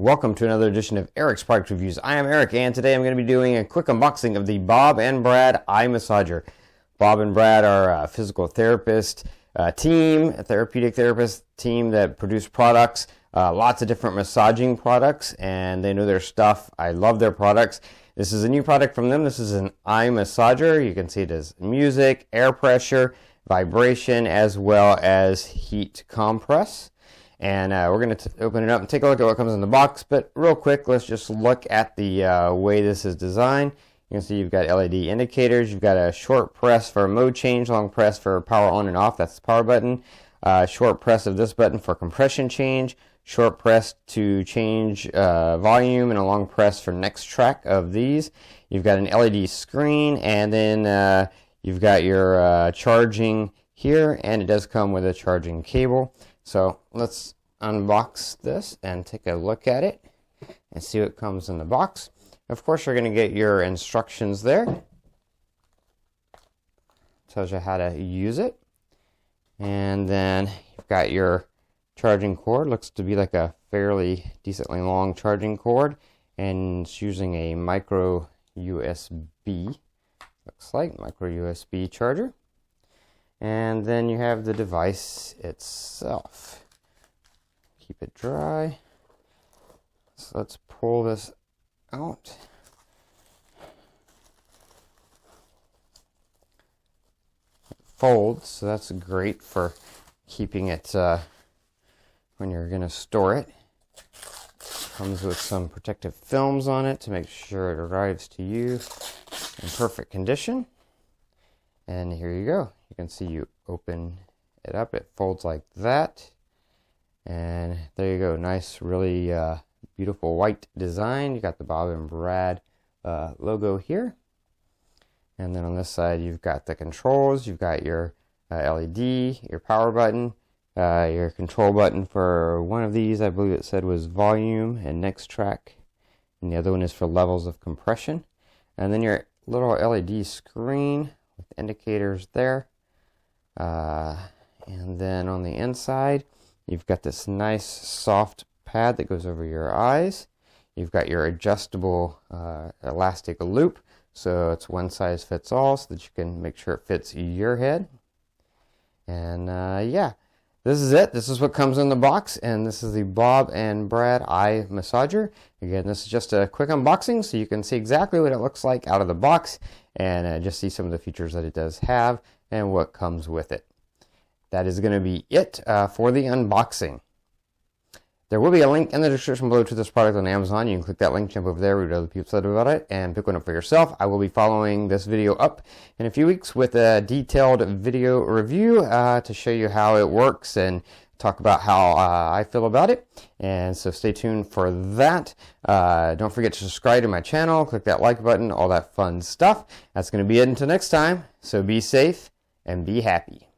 Welcome to another edition of Eric's Product Reviews. I am Eric, and today I'm going to be doing a quick unboxing of the Bob and Brad Eye Massager. Bob and Brad are a physical therapist team, a therapeutic therapist team that produce products, lots of different massaging products, and they know their stuff. I love their products. This is a new product from them. This is an eye massager. You can see it as music, air pressure, vibration, as well as heat compress. And we're going to open it up and take a look at what comes in the box. But real quick, let's just look at the way this is designed. You can see you've got LED indicators. You've got a short press for mode change, long press for power on and off. That's the power button. Short press of this button for compression change. Short press to change volume, and a long press for next track of these. You've got an LED screen, and then you've got your charging here, and it does come with a charging cable. So let's unbox this and take a look at it and see what comes in the box. Of course, you're going to get your instructions there. Tells you how to use it. And then you've got your charging cord. Looks to be like a fairly decently long charging cord. And it's using a micro USB. Looks like micro USB charger. And then you have the device itself. Keep it dry. So let's pull this out. It folds, so that's great for keeping it when you're going to store it. Comes with some protective films on it to make sure it arrives to you in perfect condition. And here you go. You can see you open it up. It folds like that. And there you go. Nice, really beautiful white design. You got the Bob and Brad logo here. And then on this side, you've got the controls. You've got your LED, your power button, your control button for one of these. I believe it said was volume and next track. And the other one is for levels of compression. And then your little LED screen with indicators there. And then on the inside, you've got this nice soft pad that goes over your eyes. You've got your adjustable elastic loop, so it's one size fits all, so that you can make sure it fits your head. And yeah, this is it. This is what comes in the box, and this is the Bob and Brad Eye Massager. Again, this is just a quick unboxing, so you can see exactly what it looks like out of the box, and just see some of the features that it does have and what comes with it. That is going to be it for the unboxing. There will be a link in the description below to this product on Amazon. You can click that link, jump over there, read what other people said about it, and pick one up for yourself. I will be following this video up in a few weeks with a detailed video review to show you how it works and talk about how I feel about it. And so stay tuned for that. Don't forget to subscribe to my channel, click that like button, all that fun stuff. That's going to be it until next time. So be safe and be happy.